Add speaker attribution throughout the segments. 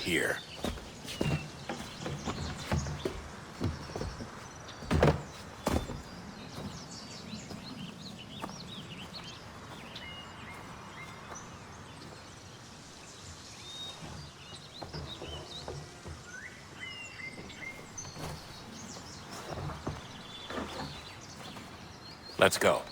Speaker 1: here. Let's go.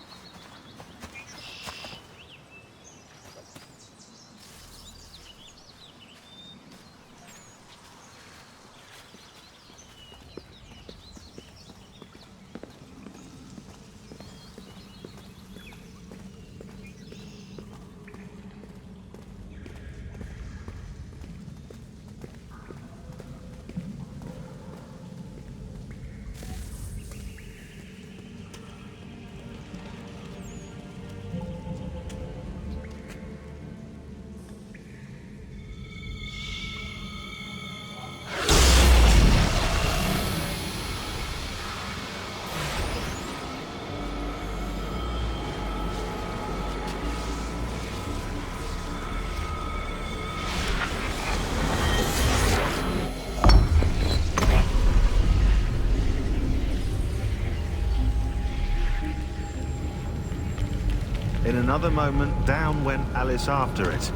Speaker 2: In another moment, down went Alice after it,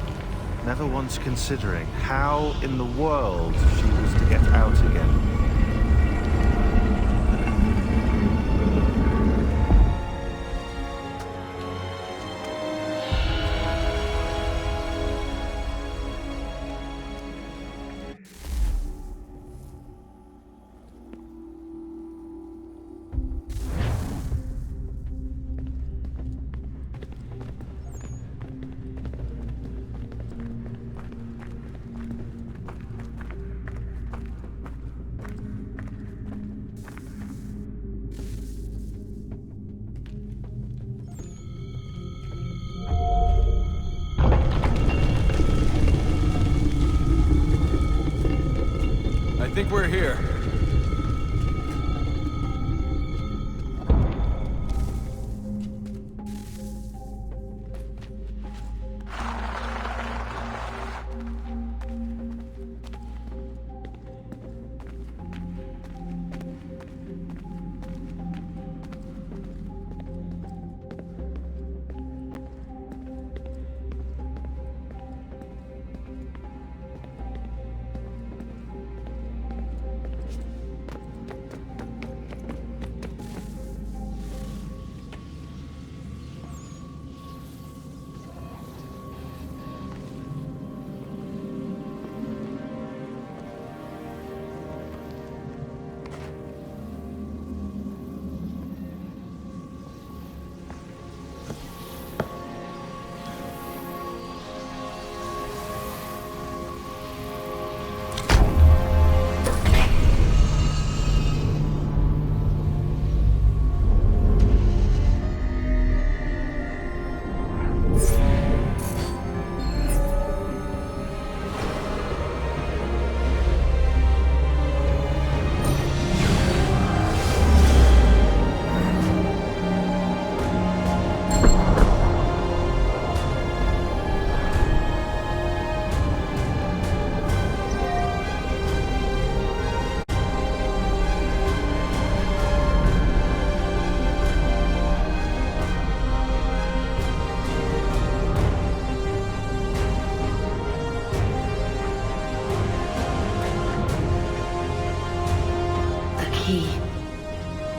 Speaker 2: never once considering how in the world she was to get out again.
Speaker 1: I think we're here.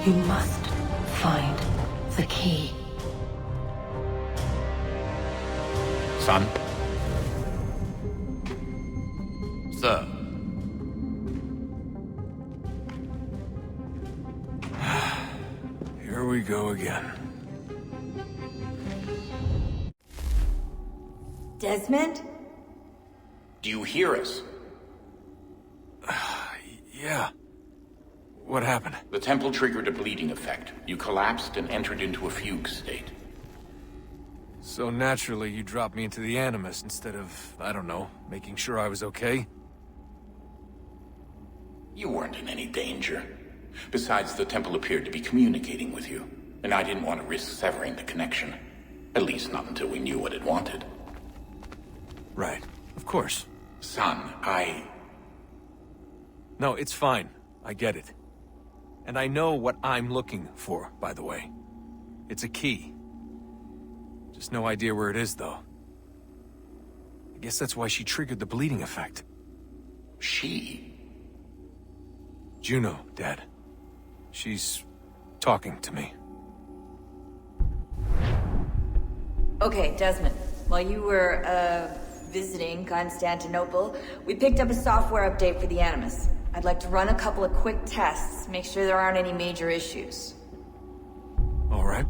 Speaker 3: You must find the key.
Speaker 1: Son? Sir? Here we go again.
Speaker 3: Desmond?
Speaker 1: Do you hear us? Yeah. What happened? The temple triggered a bleeding effect. You collapsed and entered into a fugue state.
Speaker 4: So naturally, you dropped me into the Animus instead of, I don't know, making sure I was okay?
Speaker 1: You weren't in any danger. Besides, the temple appeared to be communicating with you, and I didn't want to risk severing the connection. At least not until we knew what it wanted.
Speaker 4: Right. Of course.
Speaker 1: Son,
Speaker 4: No, it's fine. I get it. And I know what I'm looking for, by the way. It's a key. Just no idea where it is, though. I guess that's why she triggered the bleeding effect.
Speaker 1: She?
Speaker 4: Juno, Dad. She's talking to me.
Speaker 3: Okay, Desmond. While you were, visiting Constantinople, we picked up a software update for the Animus. I'd like to run a couple of quick tests, make sure there aren't any major issues.
Speaker 4: All right.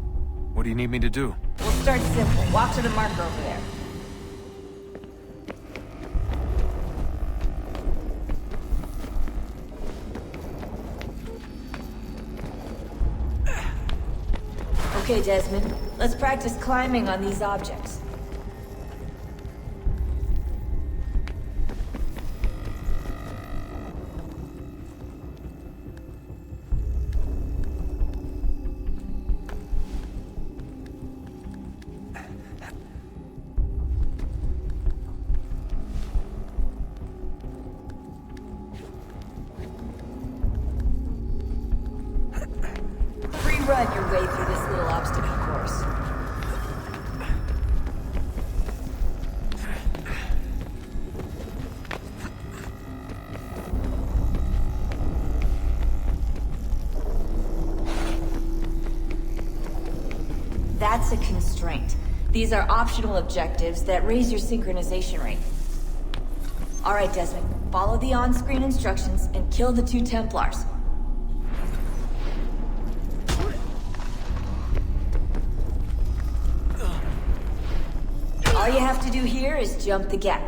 Speaker 4: What do you need me to do?
Speaker 3: We'll start simple. Walk to the marker over there. Okay, Desmond. Let's practice climbing on these objects. Run your way through this little obstacle course. That's a constraint. These are optional objectives that raise your synchronization rate. Alright, Desmond. Follow the on-screen instructions and kill the 2 Templars. All you have to do here is jump the gap.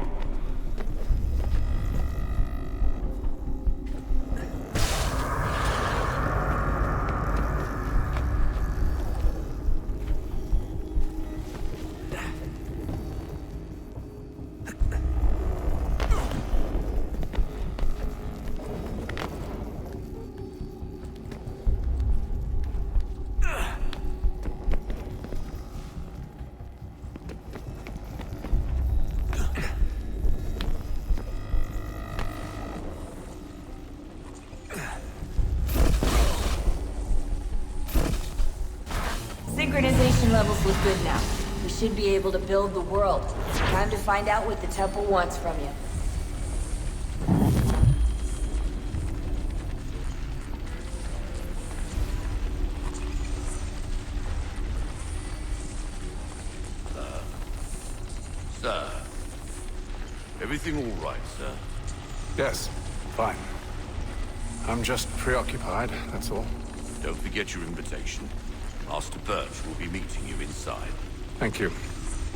Speaker 3: Synchronization levels look good now. We should be able to build the world. Time to find out what the temple wants from you.
Speaker 5: Sir. Everything all right, sir?
Speaker 6: Yes, fine. I'm just preoccupied, that's all.
Speaker 5: Don't forget your invitation. Master Birch will be meeting you inside.
Speaker 6: Thank you.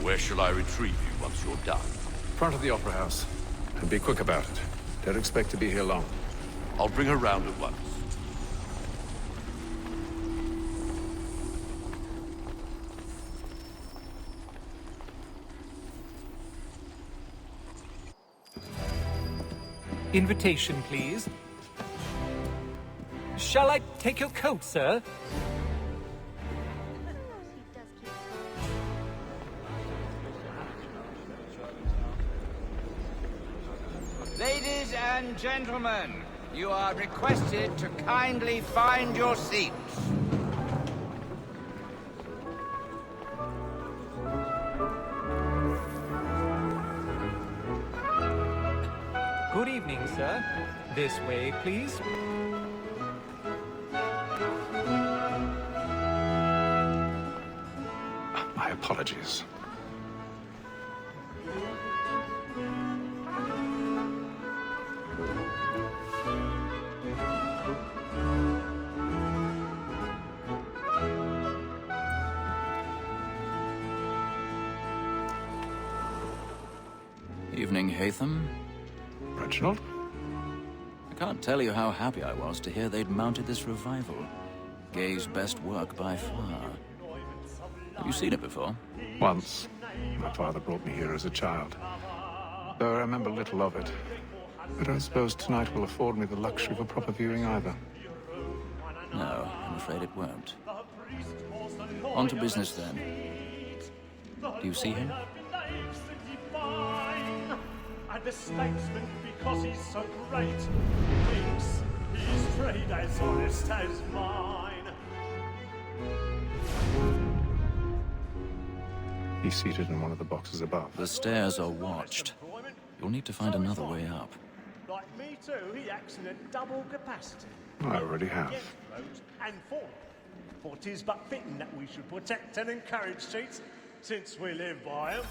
Speaker 5: Where shall I retrieve you once you're done?
Speaker 6: Front of the Opera House. And be quick about it. Don't expect to be here long.
Speaker 5: I'll bring her round at once.
Speaker 7: Invitation, please. Shall I take your coat, sir?
Speaker 8: Ladies and gentlemen, you are requested to kindly find your seats.
Speaker 7: Good evening, sir. This way, please.
Speaker 6: My apologies.
Speaker 9: Evening, Hatham.
Speaker 6: Reginald?
Speaker 9: I can't tell you how happy I was to hear they'd mounted this revival. Gay's best work by far. Have you seen it before?
Speaker 6: Once. My father brought me here as a child. Though I remember little of it. I don't suppose tonight will afford me the luxury of a proper viewing either.
Speaker 9: No, I'm afraid it won't. On to business then. Do you see him?
Speaker 10: And the statesman, because he's so great, brings 3 as honest as mine.
Speaker 6: He's seated in one of the boxes above.
Speaker 9: The stairs are watched. You'll need to find another way up.
Speaker 10: Like me too, he acts in a double capacity.
Speaker 6: I already have.
Speaker 10: Against roads and for them. For 'tis but fitting that we should protect and encourage cheats, since we live by them.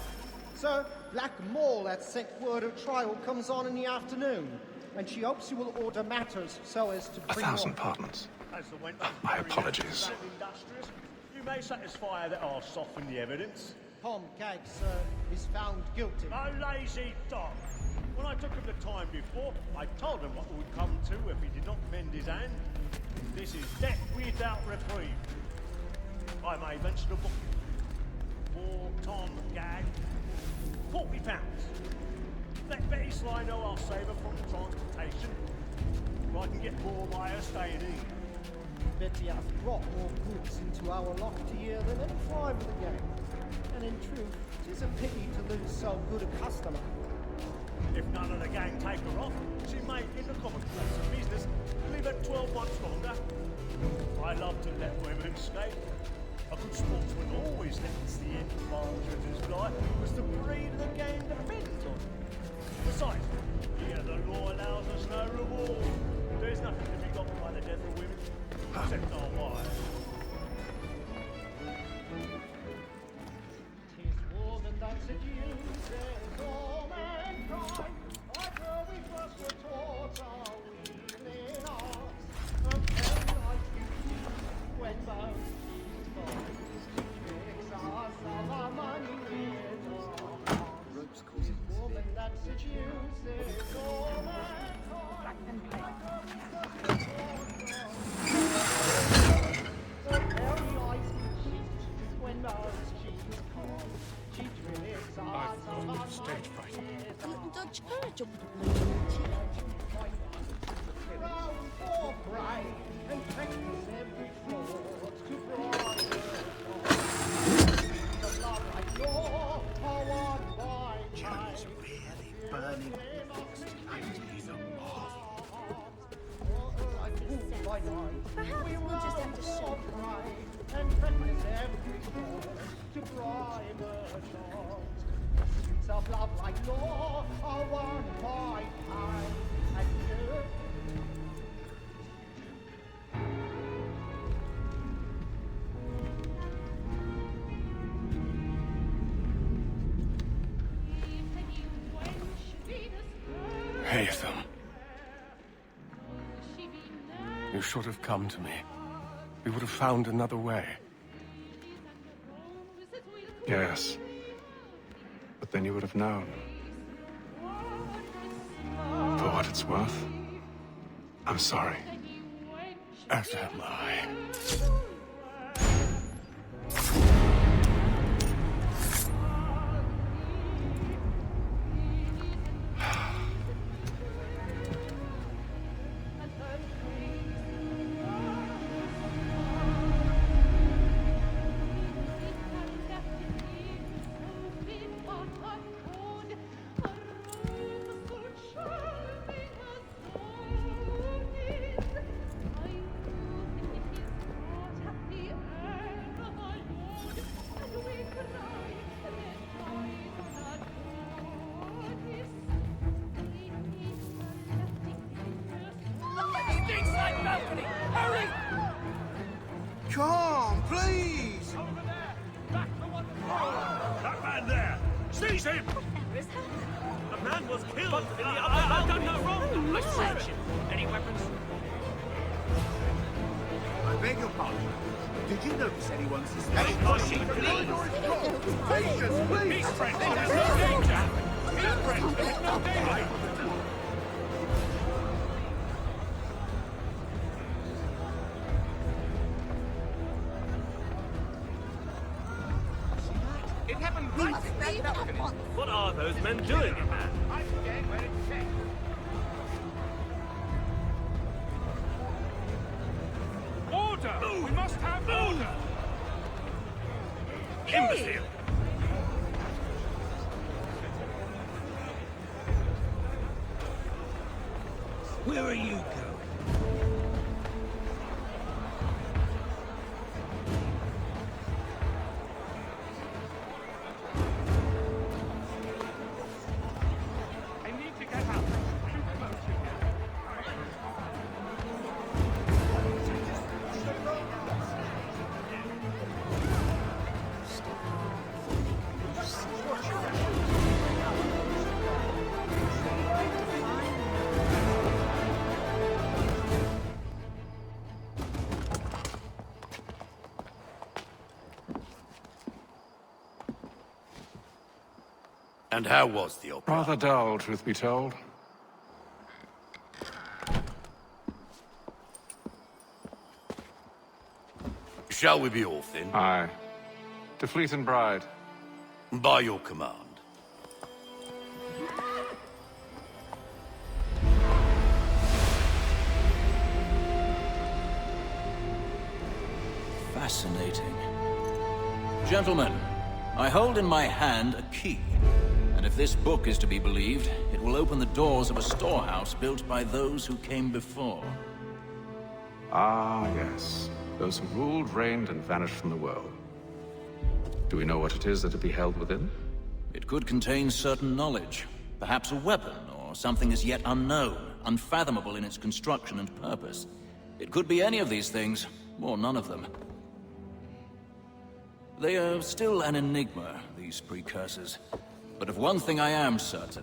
Speaker 11: Sir, Black Mall had sent word of trial comes on in the afternoon, and she hopes you will order matters so as to bring
Speaker 6: 1,000 pardons.
Speaker 10: As the winter
Speaker 6: My apologies.
Speaker 10: industrious, you may satisfy that I'll soften the evidence.
Speaker 11: Tom Gag, sir, is found guilty.
Speaker 10: A lazy dog. When I took him the time before, I told him what would come to if he did not mend his hand. This is death without reprieve. I may venture to book you. For Tom Gag, £40. Let Betty Sly know I'll save her from transportation. Or I can get more by her staying in.
Speaker 11: Betty has brought more goods into our locked here than any 5 of the gang. And in truth, it is a pity to lose so good a customer.
Speaker 10: If none of the gang take her off, she may, in the common course of business, live at 12 months longer. I love to let women escape. A good sportsman always lets the end of his life, because the breed of the game depends on it. Besides, here the law allows us no reward. There's nothing to be got by the death of women, except our wives.
Speaker 11: That seduces all mankind. After we first were taught our weakling arts, and then like you, when both tricks us of our money with our hearts. Woman that seduces all mankind. The very eyes cheat when those cheeks call.
Speaker 6: I've got stage fright.
Speaker 2: Johnny's really burning. He's a moth.
Speaker 12: Perhaps we'll just have to show
Speaker 11: and practice every word to bribe a child. Streets of love like law are won by time and you.
Speaker 6: Haytham. You should have come to me. We would have found another way. Yes. But then you would have known. For what it's worth, I'm sorry. As am I.
Speaker 13: Come, please!
Speaker 10: Over there! Back to one! That man there! Seize him! The man was killed! But I've done no wrong! I swear it! Any weapons?
Speaker 13: I beg your pardon. Did you notice anyone suspicious?
Speaker 10: Patience, please! Peace, friends! There is no danger! Peace, friends! There is no danger!
Speaker 8: It happened right at that balcony.
Speaker 10: What are those men doing in there?
Speaker 8: I forget where it's checked.
Speaker 10: Order! We must have order! Imbecile!
Speaker 13: Where are you going?
Speaker 5: And how was the opera?
Speaker 6: Rather dull, truth be told.
Speaker 5: Shall we be off then?
Speaker 6: Aye. To Fleet and Bride.
Speaker 5: By your command.
Speaker 9: Fascinating. Gentlemen, I hold in my hand a key. And if this book is to be believed, it will open the doors of a storehouse built by those who came before.
Speaker 6: Ah, yes. Those who ruled, reigned, and vanished from the world. Do we know what it is that to be held within?
Speaker 9: It could contain certain knowledge. Perhaps a weapon, or something as yet unknown, unfathomable in its construction and purpose. It could be any of these things, or none of them. They are still an enigma, these precursors. But of one thing I am certain.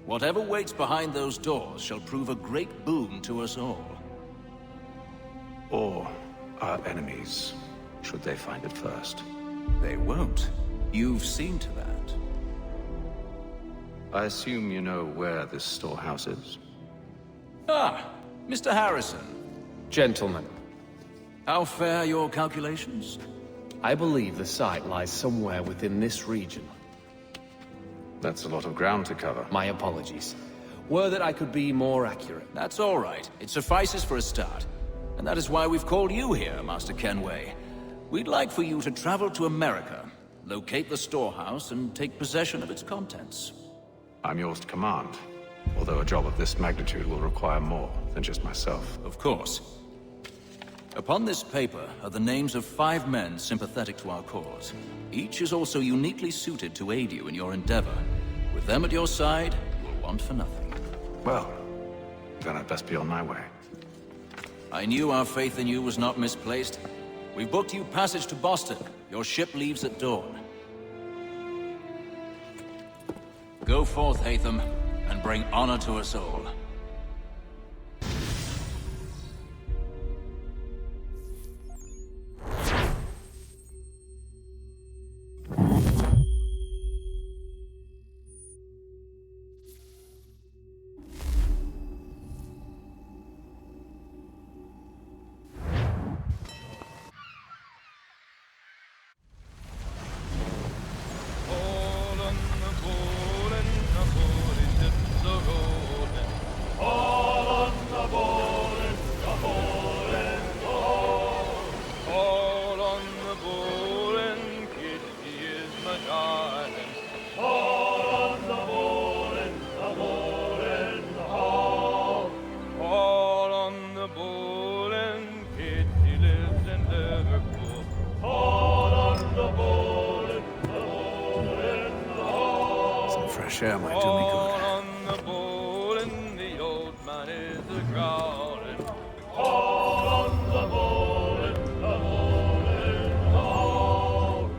Speaker 9: Whatever waits behind those doors shall prove a great boon to us all.
Speaker 6: Or our enemies, should they find it first.
Speaker 9: They won't. You've seen to that.
Speaker 6: I assume you know where this storehouse is?
Speaker 9: Ah, Mr. Harrison.
Speaker 14: Gentlemen,
Speaker 9: How fare your calculations?
Speaker 14: I believe the site lies somewhere within this region.
Speaker 6: That's a lot of ground to cover.
Speaker 14: My apologies. Were that I could be more accurate.
Speaker 9: That's all right. It suffices for a start. And that is why we've called you here, Master Kenway. We'd like for you to travel to America, locate the storehouse, and take possession of its contents.
Speaker 6: I'm yours to command. Although a job of this magnitude will require more than just myself.
Speaker 9: Of course. Upon this paper are the names of 5 men sympathetic to our cause. Each is also uniquely suited to aid you in your endeavor. With them at your side, you'll want for nothing.
Speaker 6: Well, then I'd best be on my way.
Speaker 9: I knew our faith in you was not misplaced. We've booked you passage to Boston. Your ship leaves at dawn. Go forth, Hatham, and bring honor to us all.
Speaker 6: Share might do me good.
Speaker 15: On the bowl and the old man is a-growling.
Speaker 10: All on the bowling, the bowling, all.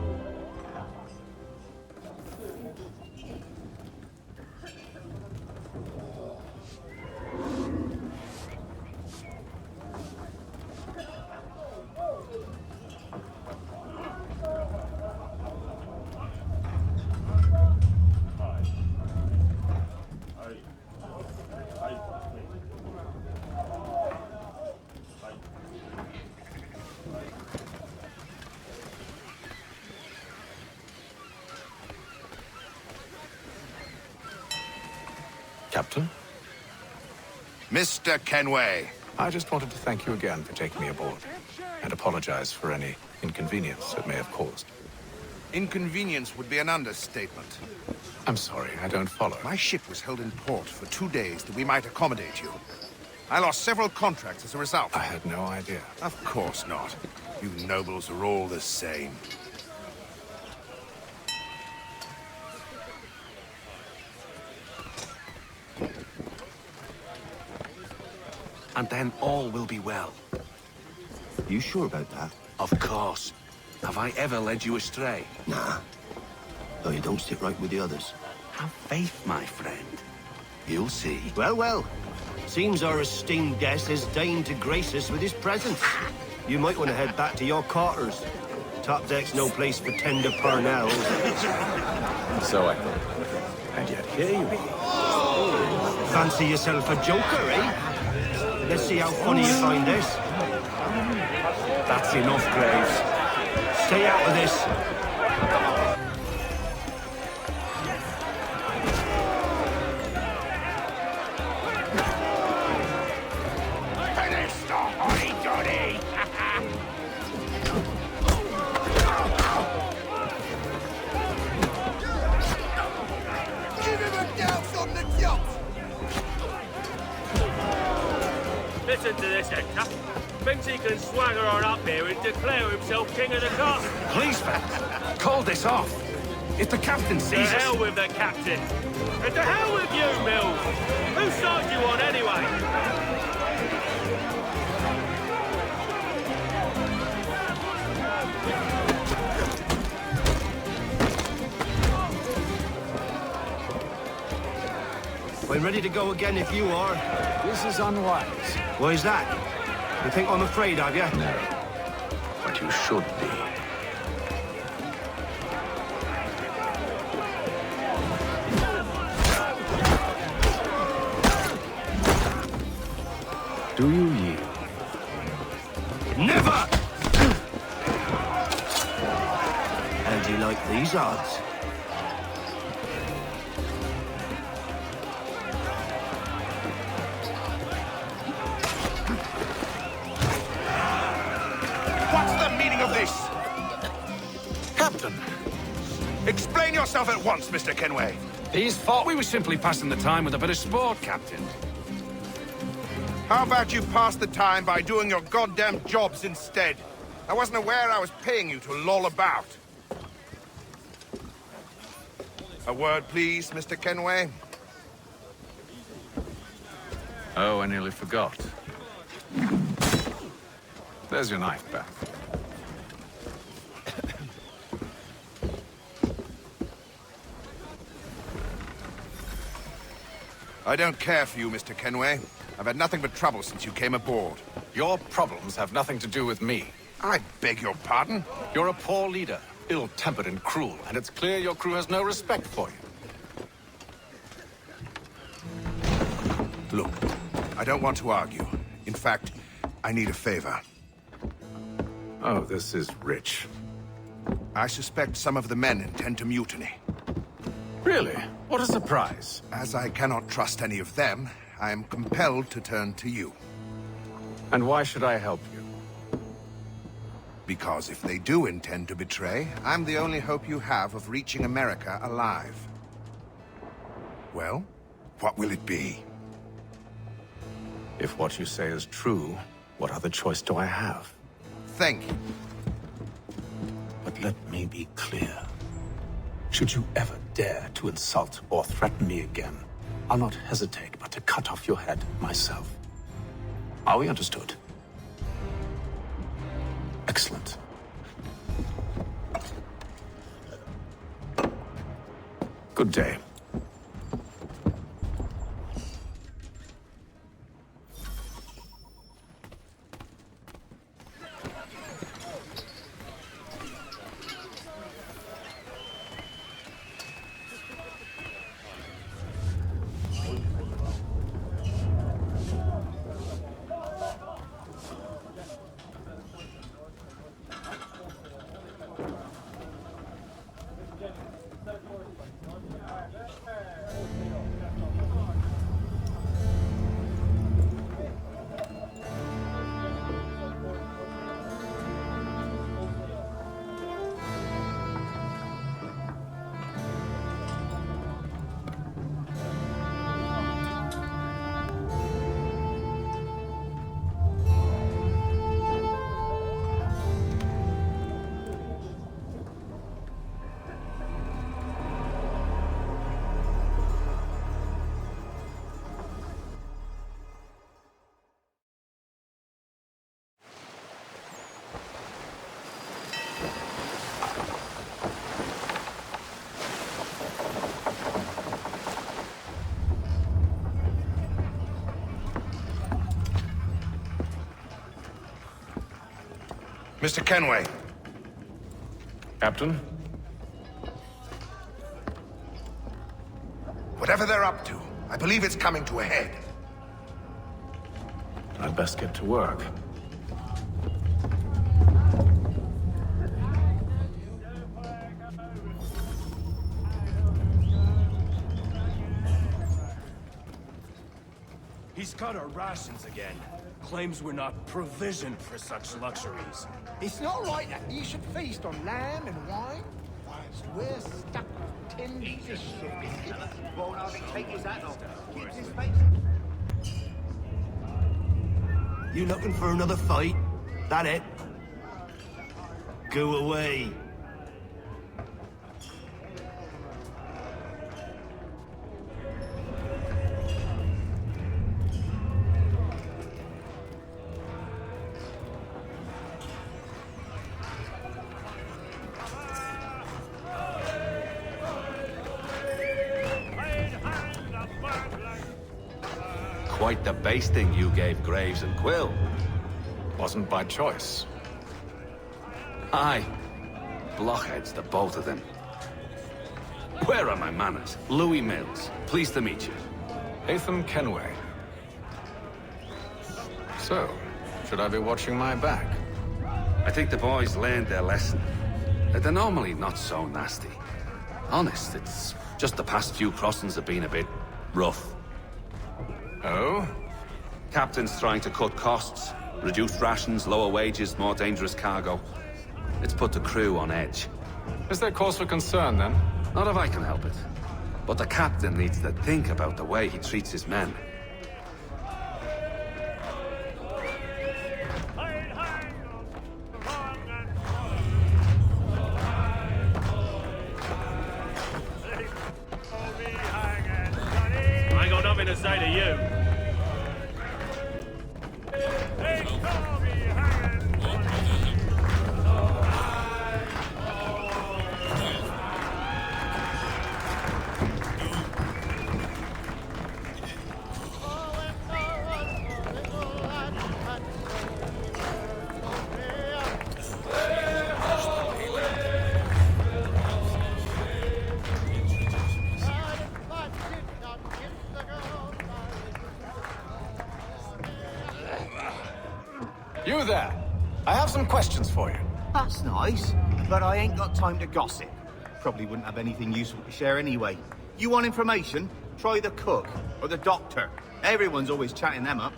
Speaker 6: Captain?
Speaker 5: Mr. Kenway.
Speaker 6: I just wanted to thank you again for taking me aboard, and apologize for any inconvenience it may have caused.
Speaker 5: Inconvenience would be an understatement.
Speaker 6: I'm sorry, I don't follow.
Speaker 5: My ship was held in port for 2 days that we might accommodate you. I lost several contracts as a result.
Speaker 6: I had no idea.
Speaker 5: Of course not. You nobles are all the same.
Speaker 13: And then all will be well.
Speaker 16: You sure about that?
Speaker 13: Of course. Have I ever led you astray?
Speaker 16: Nah. Though you don't sit right with the others.
Speaker 13: Have faith, my friend. You'll see.
Speaker 16: Well, well. Seems our esteemed guest has deigned to grace us with his presence. You might want to head back to your quarters. Top deck's no place for tender parnells.
Speaker 14: So I thought.
Speaker 6: And yet here you are.
Speaker 16: Fancy yourself a joker, eh? Let's see how funny you find this.
Speaker 6: That's enough, Graves.
Speaker 16: Stay out of this.
Speaker 5: Finish the hotty-toddy! Give him a douse on the jump!
Speaker 10: Listen to this, Hector. Thinks he can swagger on up here and declare himself king of the castle.
Speaker 5: Please, fellas, call this off. If the captain
Speaker 10: To
Speaker 5: sees us...
Speaker 10: hell with the captain. And to hell with you, Mills. Whose side you on, anyway?
Speaker 16: I'm ready to go again if you are.
Speaker 6: This is unwise.
Speaker 16: Why is that? You think I'm afraid of you?
Speaker 6: No. But you should be. Do you yield?
Speaker 16: Never! How do you like these odds?
Speaker 5: What's the meaning of this? Captain! Explain yourself at once, Mr. Kenway.
Speaker 17: He's thought we were simply passing the time with a bit of sport, Captain.
Speaker 5: How about you pass the time by doing your goddamn jobs instead? I wasn't aware I was paying you to loll about. A word, please, Mr. Kenway.
Speaker 6: Oh, I nearly forgot. There's your knife back.
Speaker 5: I don't care for you, Mr. Kenway. I've had nothing but trouble since you came aboard.
Speaker 17: Your problems have nothing to do with me.
Speaker 5: I beg your pardon?
Speaker 17: You're a poor leader, ill-tempered and cruel, and it's clear your crew has no respect for you.
Speaker 5: Look, I don't want to argue. In fact, I need a favor.
Speaker 6: Oh, this is rich.
Speaker 5: I suspect some of the men intend to mutiny.
Speaker 6: Really? What a surprise.
Speaker 5: As I cannot trust any of them, I am compelled to turn to you.
Speaker 6: And why should I help you?
Speaker 5: Because if they do intend to betray, I'm the only hope you have of reaching America alive. Well, what will it be?
Speaker 6: If what you say is true, what other choice do I have?
Speaker 5: Thank you.
Speaker 6: But let me be clear. Should you ever dare to insult or threaten me again, I'll not hesitate but to cut off your head myself. Are we understood? Excellent. Good day.
Speaker 5: Mr. Kenway.
Speaker 6: Captain?
Speaker 5: Whatever they're up to, I believe it's coming to a head.
Speaker 6: I'd best get to work.
Speaker 18: He's cut our rations again. Claims we're not provisioned for such luxuries.
Speaker 13: It's not right that you should feast on lamb and wine, whilst we're stuck with tin fish and biscuits. Won't hardly take his hat off. Keeps his face.
Speaker 16: You looking for another fight? That it? Go away.
Speaker 17: Quite the basting you gave Graves and Quill.
Speaker 6: Wasn't by choice.
Speaker 17: Aye. Blockheads, the both of them. Where are my manners? Louis Mills. Pleased to meet you.
Speaker 6: Hatham Kenway. So, should I be watching my back?
Speaker 17: I think the boys learned their lesson. They're normally not so nasty. Honest, it's just the past few crossings have been a bit rough.
Speaker 6: Oh?
Speaker 17: Captain's trying to cut costs. Reduced rations, lower wages, more dangerous cargo. It's put the crew on edge.
Speaker 6: Is there cause for concern, then?
Speaker 17: Not if I can help it. But the captain needs to think about the way he treats his men.
Speaker 18: I got nothing to say to you.
Speaker 6: You there! I have some questions for you.
Speaker 13: That's nice, but I ain't got time to gossip. Probably wouldn't have anything useful to share anyway. You want information? Try the cook or the doctor. Everyone's always chatting them up.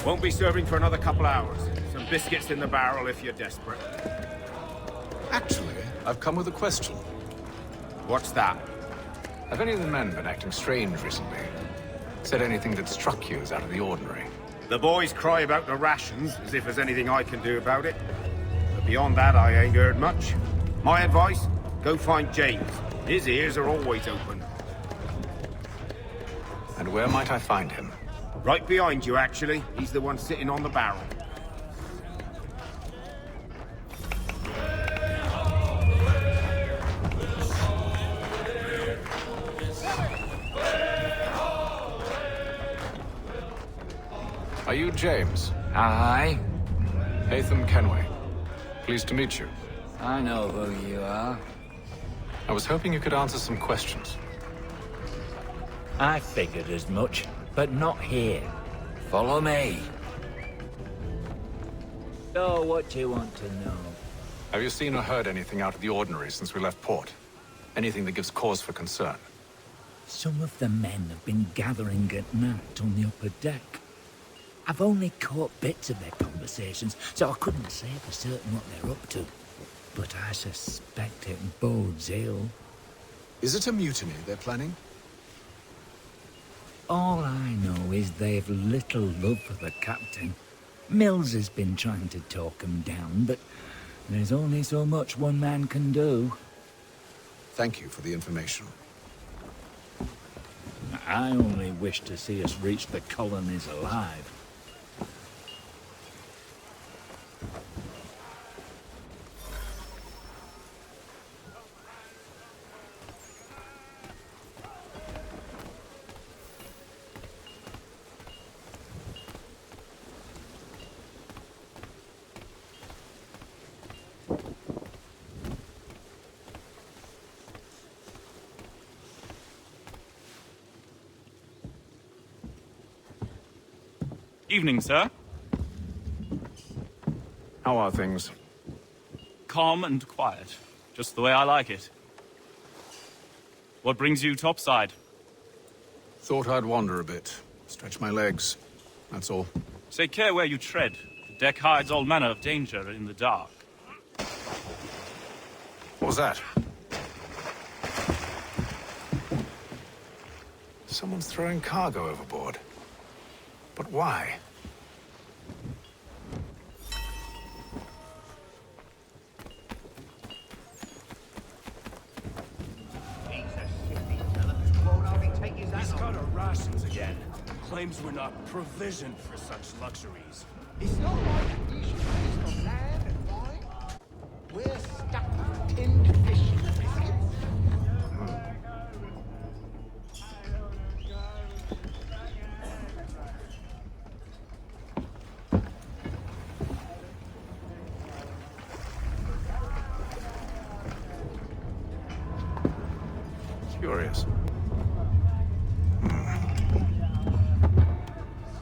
Speaker 18: Won't be serving for another couple hours. Some biscuits in the barrel if you're desperate.
Speaker 6: Actually, I've come with a question.
Speaker 18: What's that?
Speaker 6: Have any of the men been acting strange recently? Said anything that struck you as out of the ordinary?
Speaker 18: The boys cry about the rations, as if there's anything I can do about it. But beyond that, I ain't heard much. My advice? Go find James. His ears are always open.
Speaker 6: And where might I find him?
Speaker 18: Right behind you, actually. He's the one sitting on the barrel.
Speaker 6: Are you James?
Speaker 19: Aye.
Speaker 6: Hatham Kenway. Pleased to meet you.
Speaker 19: I know who you are.
Speaker 6: I was hoping you could answer some questions.
Speaker 19: I figured as much, but not here. Follow me. So, what do you want to know?
Speaker 6: Have you seen or heard anything out of the ordinary since we left port? Anything that gives cause for concern?
Speaker 19: Some of the men have been gathering at night on the upper deck. I've only caught bits of their conversations, so I couldn't say for certain what they're up to. But I suspect it bodes ill.
Speaker 14: Is it a mutiny they're planning?
Speaker 19: All I know is they've little love for the captain. Mills has been trying to talk him down, but there's only so much one man can do.
Speaker 14: Thank you for the information.
Speaker 19: I only wish to see us reach the colonies alive.
Speaker 20: Evening, sir.
Speaker 6: How are things?
Speaker 20: Calm and quiet. Just the way I like it. What brings you topside?
Speaker 6: Thought I'd wander a bit. Stretch my legs. That's all.
Speaker 20: Take care where you tread. The deck hides all manner of danger in the dark.
Speaker 6: What was that? Someone's throwing cargo overboard. But why?
Speaker 10: He's got our rations again. Claims we're not provisioned for such luxuries.
Speaker 11: It's not like we should waste on land and wine. We're stuck with tinned fish and biscuits.
Speaker 6: Curious.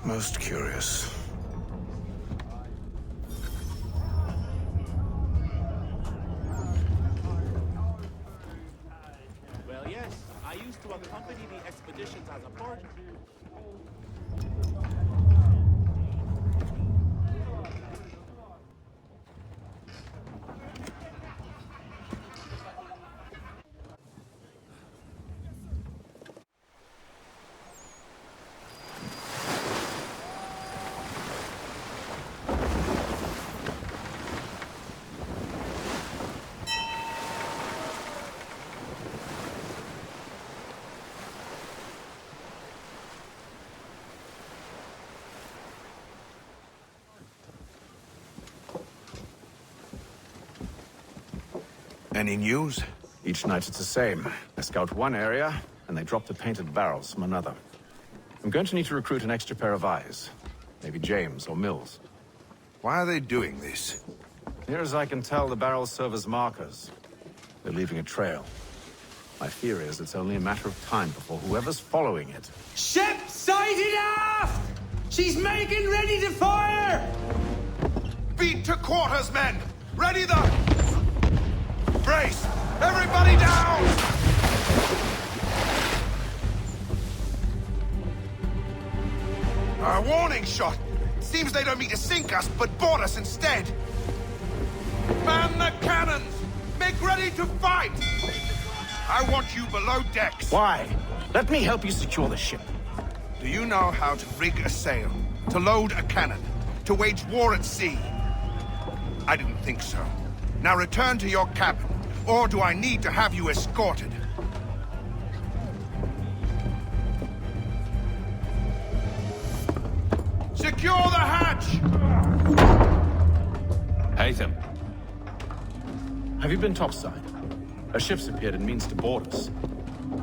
Speaker 6: Most curious.
Speaker 10: Well, yes, I used to accompany the expeditions as a part.
Speaker 6: Any news? Each night it's the same. I scout one area, and they drop the painted barrels from another. I'm going to need to recruit an extra pair of eyes. Maybe James or Mills.
Speaker 5: Why are they doing this?
Speaker 6: Near as I can tell, the barrels serve as markers. They're leaving a trail. My fear is it's only a matter of time before whoever's following it...
Speaker 21: Ship sighted aft! She's making ready to fire!
Speaker 5: Beat to quarters, men! Ready the... Brace! Everybody down! A warning shot! Seems they don't mean to sink us, but board us instead! Man the cannons! Make ready to fight! I want you below decks!
Speaker 6: Why? Let me help you secure the ship.
Speaker 5: Do you know how to rig a sail? To load a cannon? To wage war at sea? I didn't think so. Now return to your cabin, or do I need to have you escorted? Secure the hatch!
Speaker 6: Haytham. Have you been topside? A ship's appeared and means to board us.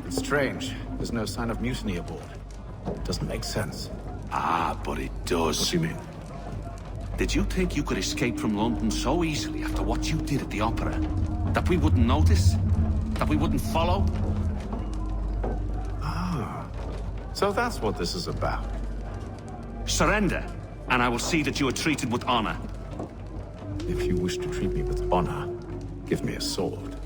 Speaker 6: It's strange. There's no sign of mutiny aboard. Doesn't make sense.
Speaker 17: Ah, but it does.
Speaker 6: What do you mean?
Speaker 17: Did you think you could escape from London so easily after what you did at the opera? That we wouldn't notice? That we wouldn't follow?
Speaker 6: Ah. So that's what this is about.
Speaker 17: Surrender, and I will see that you are treated with honor.
Speaker 6: If you wish to treat me with honor, give me a sword.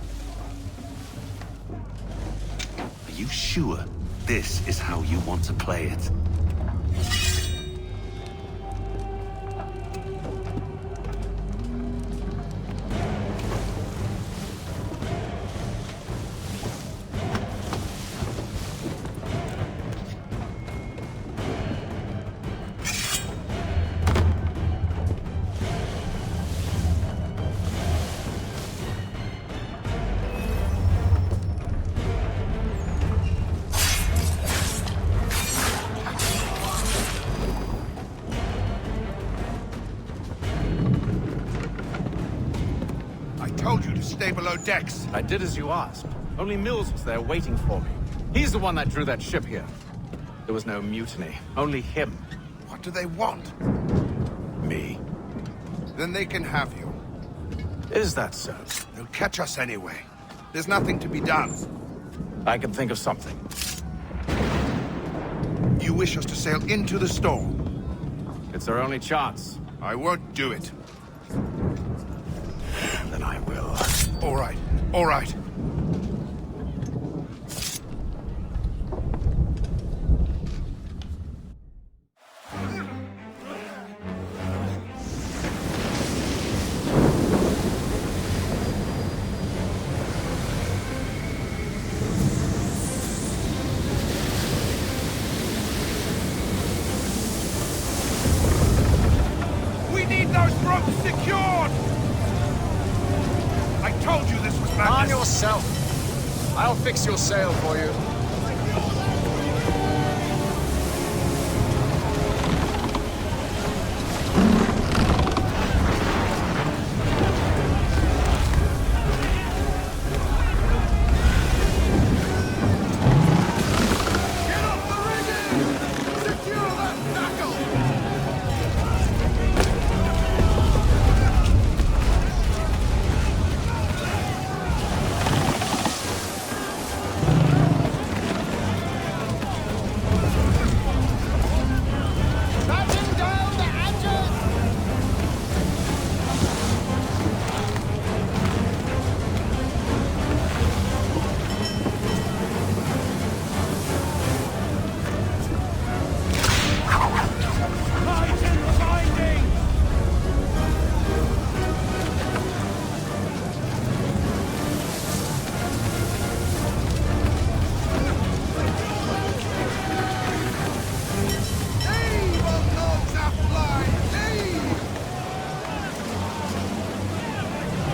Speaker 17: Are you sure this is how you want to play it?
Speaker 5: Stay below decks.
Speaker 6: I did as you asked. Only Mills was there waiting for me. He's the one that drew that ship here. There was no mutiny, only him.
Speaker 5: What do they want?
Speaker 6: Me.
Speaker 5: Then they can have you.
Speaker 6: Is that so?
Speaker 5: They'll catch us anyway. There's nothing to be done.
Speaker 6: I can think of something.
Speaker 5: You wish us to sail into the storm?
Speaker 14: It's our only chance.
Speaker 5: I won't do it.
Speaker 6: Then I will.
Speaker 5: All right, all right. We need those ropes secured! I told you this was madness.
Speaker 14: Calm yourself. I'll fix your sail for you.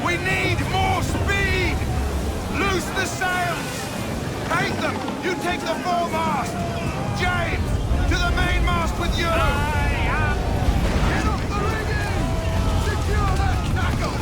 Speaker 5: We need more speed! Loose the sails! Take them! You take the foremast! James! To the mainmast with you! Get off the rigging! Secure that tackle!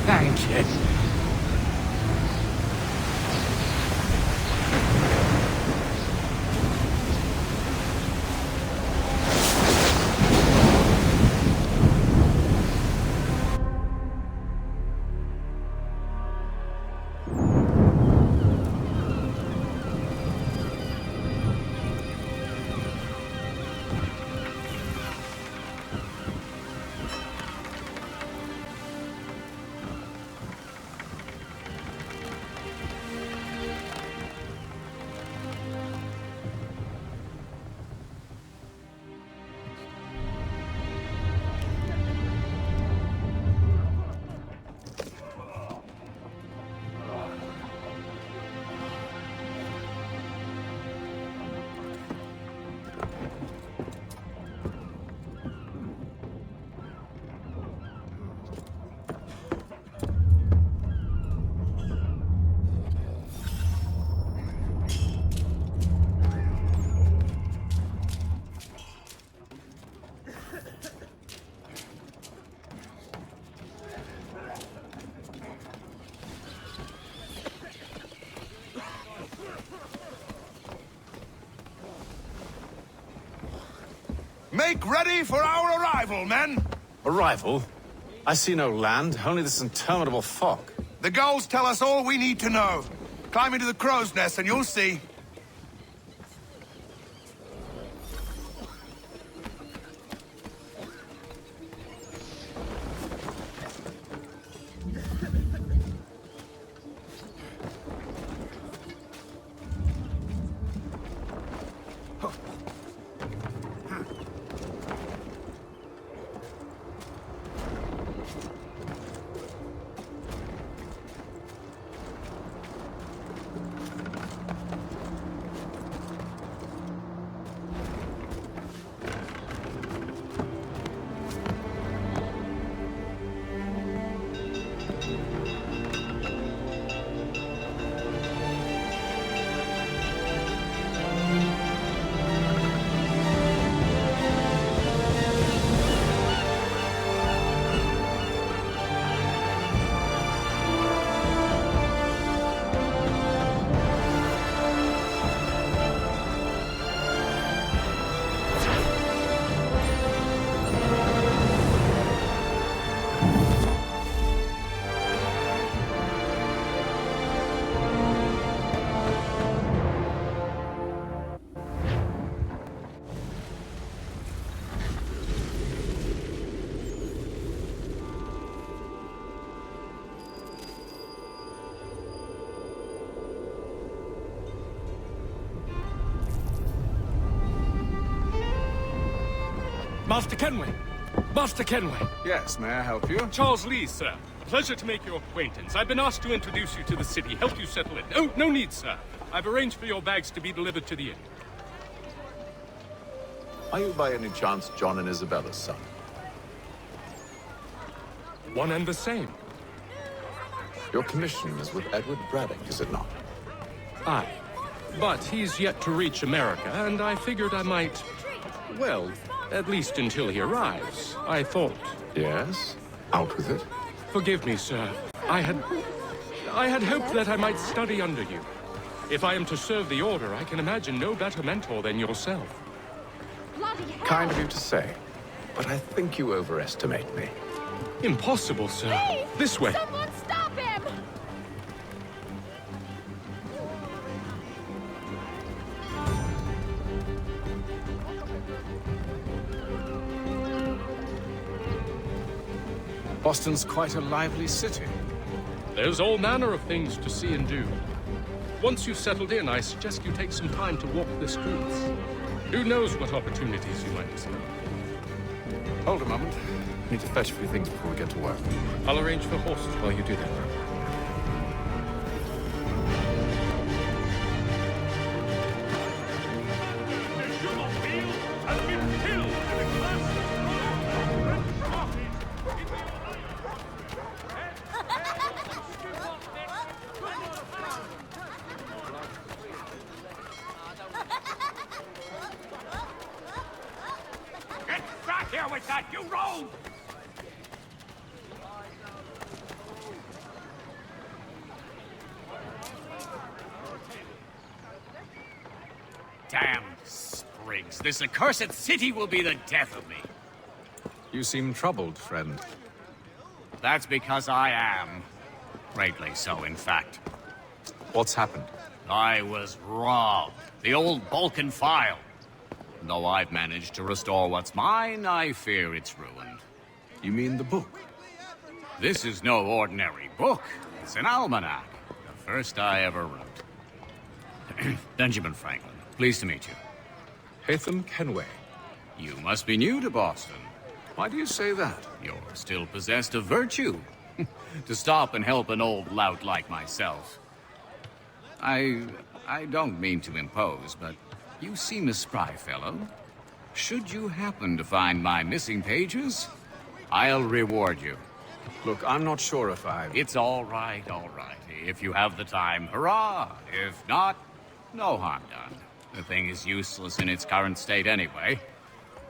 Speaker 14: Thank you.
Speaker 5: Make ready for our arrival, men!
Speaker 14: Arrival? I see no land, only this interminable fog.
Speaker 5: The gulls tell us all we need to know. Climb into the crow's nest and you'll see.
Speaker 20: Master Kenway! Master Kenway!
Speaker 4: Yes, may I help you?
Speaker 20: Charles Lee, sir. Pleasure to make your acquaintance. I've been asked to introduce you to the city, help you settle in. Oh, no need, sir. I've arranged for your bags to be delivered to the inn.
Speaker 1: Are you by any chance John and Isabella's son?
Speaker 20: One and the same.
Speaker 1: Your commission is with Edward Braddock, is it not?
Speaker 20: Aye. But he's yet to reach America, and I figured I might... Well, at least until he arrives, I thought.
Speaker 1: Yes? Out with it.
Speaker 20: Forgive me, sir. I had hoped that I might study under you. If I am to serve the Order, I can imagine no better mentor than yourself.
Speaker 1: Kind of you to say, but I think you overestimate me.
Speaker 20: Impossible, sir.
Speaker 12: Hey,
Speaker 20: this way.
Speaker 12: Someone stop him!
Speaker 1: Boston's quite a lively city.
Speaker 20: There's all manner of things to see and do. Once you've settled in, I suggest you take some time to walk the streets. Who knows what opportunities you might discover.
Speaker 1: Hold a moment. Need to fetch a few things before we get to work.
Speaker 20: I'll arrange for horses while you do that.
Speaker 8: Get back here with that, you rogue! Damn sprigs. This accursed city will be the death of me.
Speaker 1: You seem troubled, friend.
Speaker 8: That's because I am. Greatly so, in fact.
Speaker 1: What's happened?
Speaker 8: I was robbed. The old Balkan file. Though I've managed to restore what's mine, I fear it's ruined.
Speaker 1: You mean the book?
Speaker 8: This is no ordinary book. It's an almanac. The first I ever wrote. Benjamin Franklin, pleased to meet you.
Speaker 1: Hatham Kenway.
Speaker 8: You must be new to Boston.
Speaker 1: Why do you say that?
Speaker 8: You're still possessed of virtue. To stop and help an old lout like myself. I don't mean to impose, but you seem a spry fellow. Should you happen to find my missing pages, I'll reward you.
Speaker 1: Look, I'm not sure if I...
Speaker 8: It's all right, all right. If you have the time, hurrah! If not, no harm done. The thing is useless in its current state anyway.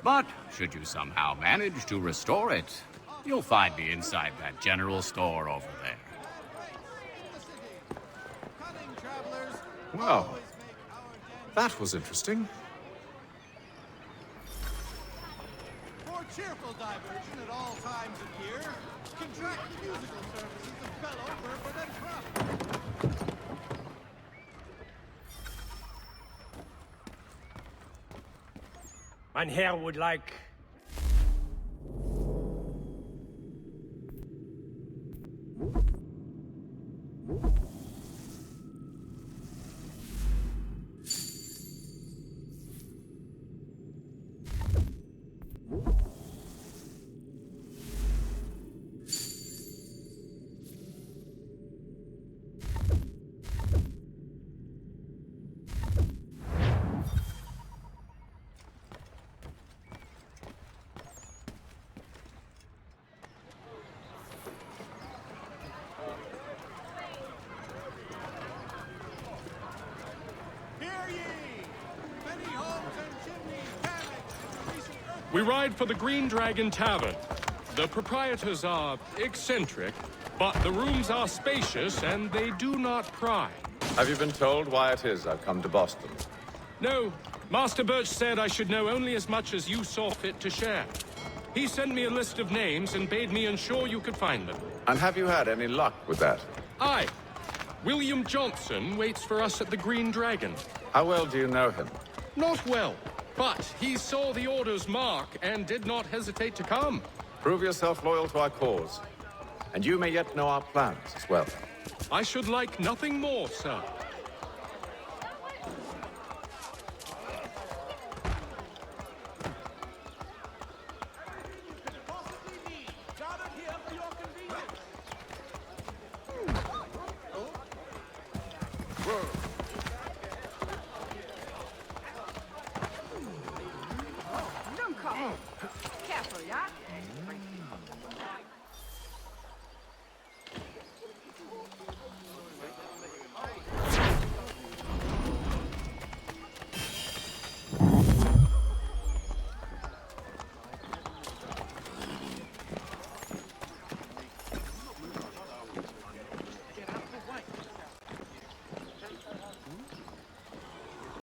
Speaker 8: But should you somehow manage to restore it, you'll find me inside that general store over there.
Speaker 1: Well, that was interesting.
Speaker 11: For cheerful diversion at all times of year, contract the musical services of fellow Burford and Crawford.
Speaker 10: Mein Herr would like...
Speaker 20: We ride for the Green Dragon Tavern. The proprietors are eccentric, but the rooms are spacious and they do not pry.
Speaker 1: Have you been told why it is I've come to Boston?
Speaker 20: No. Master Birch said I should know only as much as you saw fit to share. He sent me a list of names and bade me ensure you could find them.
Speaker 1: And have you had any luck with that?
Speaker 20: Aye. William Johnson waits for us at the Green Dragon.
Speaker 1: How well do you know him?
Speaker 20: Not well, but he saw the Order's mark and did not hesitate to come.
Speaker 1: Prove yourself loyal to our cause. And you may yet know our plans as well.
Speaker 20: I should like nothing more, sir.
Speaker 3: Don't come. Careful, yeah?